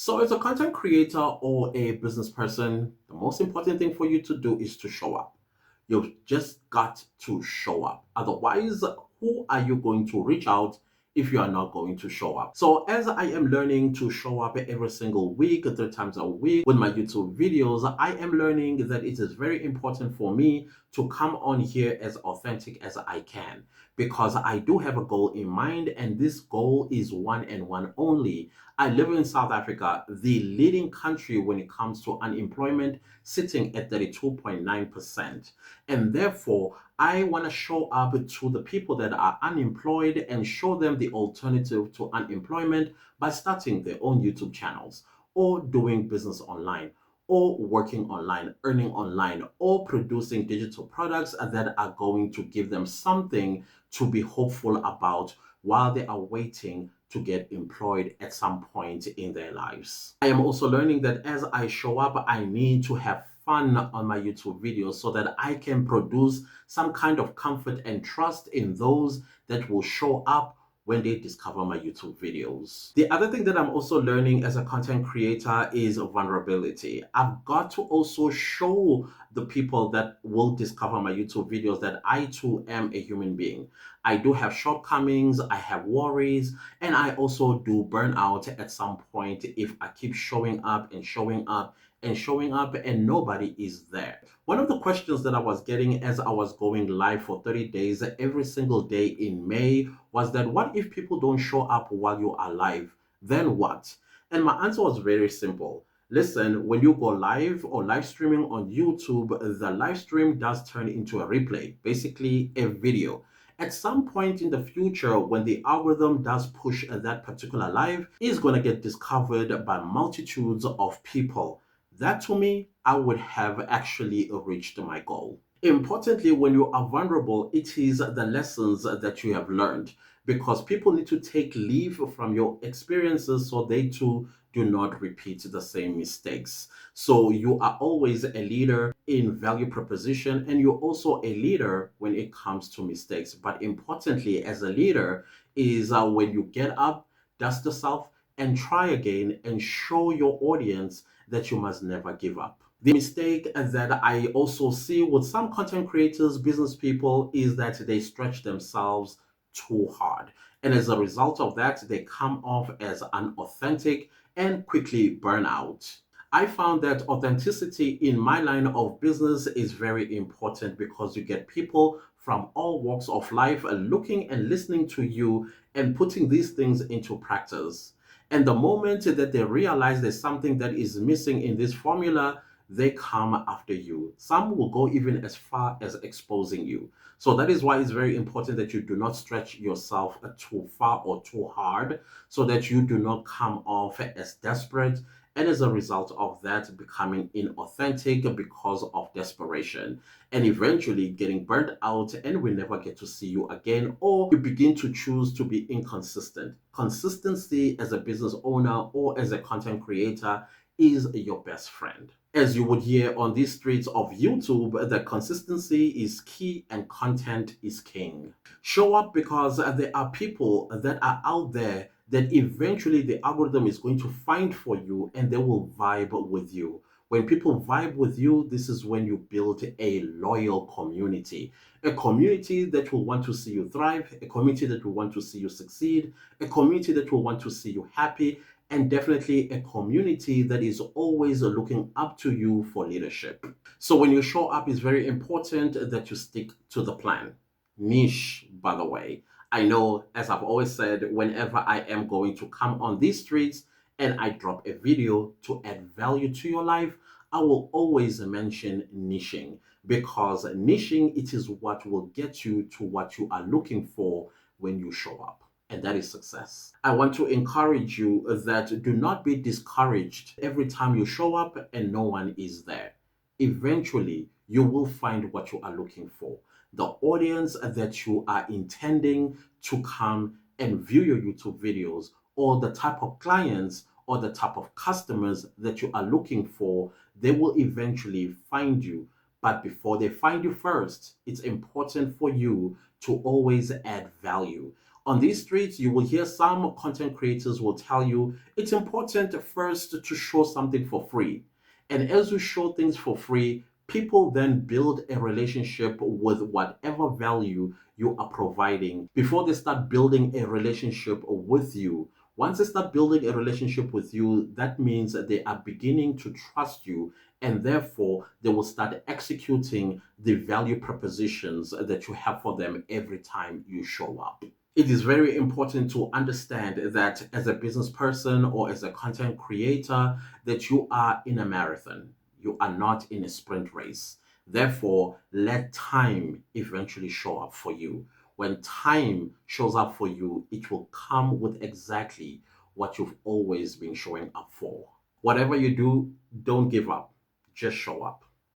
So, as a content creator or a business person, the most important thing for you to do is to show up. You've just got to show up. Otherwise, who are you going to reach out if you are not going to show up? So, as I am learning to show up every single week, 3 times a week with my YouTube videos, I am learning that it is very important for me to come on here as authentic as I can because I do have a goal in mind, and this goal is one and one only. I live in South Africa, the leading country when it comes to unemployment, sitting at 32.9%. And therefore, I want to show up to the people that are unemployed and show them the alternative to unemployment by starting their own YouTube channels or doing business online or working online, earning online, or producing digital products that are going to give them something to be hopeful about while they are waiting to get employed at some point in their lives. I am also learning that as I show up, I need to have fun on my YouTube videos so that I can produce some kind of comfort and trust in those that will show up when they discover my YouTube videos. The other thing that I'm also learning as a content creator is vulnerability. I've got to also show the people that will discover my YouTube videos that I too am a human being. I do have shortcomings, I have worries, and I also do burn out at some point if I keep showing up and showing up and showing up and nobody is there. One of the questions that I was getting as I was going live for 30 days every single day in May was that what if people don't show up while you are live? Then what? And my answer was very simple. Listen, when you go live or live streaming on YouTube, the live stream does turn into a replay, basically a video. At some point in the future, when the algorithm does push that particular live, is going to get discovered by multitudes of people. That to me, I would have actually reached my goal. Importantly, when you are vulnerable, it is the lessons that you have learned because people need to take leave from your experiences so they too do not repeat the same mistakes. So you are always a leader in value proposition and you're also a leader when it comes to mistakes. But importantly, as a leader is when you get up, dust yourself and try again and show your audience that you must never give up. The mistake that I also see with some content creators, business people, is that they stretch themselves too hard. And as a result of that, they come off as unauthentic and quickly burn out. I found that authenticity in my line of business is very important because you get people from all walks of life looking and listening to you and putting these things into practice. And the moment that they realize there's something that is missing in this formula, they come after you. Some will go even as far as exposing you. So that is why it's very important that you do not stretch yourself too far or too hard so that you do not come off as desperate and as a result of that becoming inauthentic because of desperation and eventually getting burnt out and we never get to see you again, or you begin to choose to be inconsistent. Consistency as a business owner or as a content creator is your best friend. As you would hear on these streets of YouTube, the consistency is key and content is king. Show up because there are people that are out there that eventually the algorithm is going to find for you and they will vibe with you. When people vibe with you, this is when you build a loyal community. A community that will want to see you thrive, a community that will want to see you succeed, a community that will want to see you happy, and definitely a community that is always looking up to you for leadership. So when you show up, it's very important that you stick to the plan. Niche, by the way. I know, as I've always said, whenever I am going to come on these streets and I drop a video to add value to your life, I will always mention niching because niching, it is what will get you to what you are looking for when you show up. And that is success. I want to encourage you that do not be discouraged every time you show up and no one is there. Eventually, you will find what you are looking for. The audience that you are intending to come and view your YouTube videos, or the type of clients or the type of customers that you are looking for, they will eventually find you. But before they find you first, it's important for you to always add value. On these streets, you will hear some content creators will tell you it's important first to show something for free. And as you show things for free, people then build a relationship with whatever value you are providing before they start building a relationship with you. Once they start building a relationship with you, that means that they are beginning to trust you, and therefore they will start executing the value propositions that you have for them every time you show up. It is very important to understand that as a business person or as a content creator, that you are in a marathon. You are not in a sprint race. Therefore, let time eventually show up for you. When time shows up for you, it will come with exactly what you've always been showing up for. Whatever you do, don't give up. Just show up.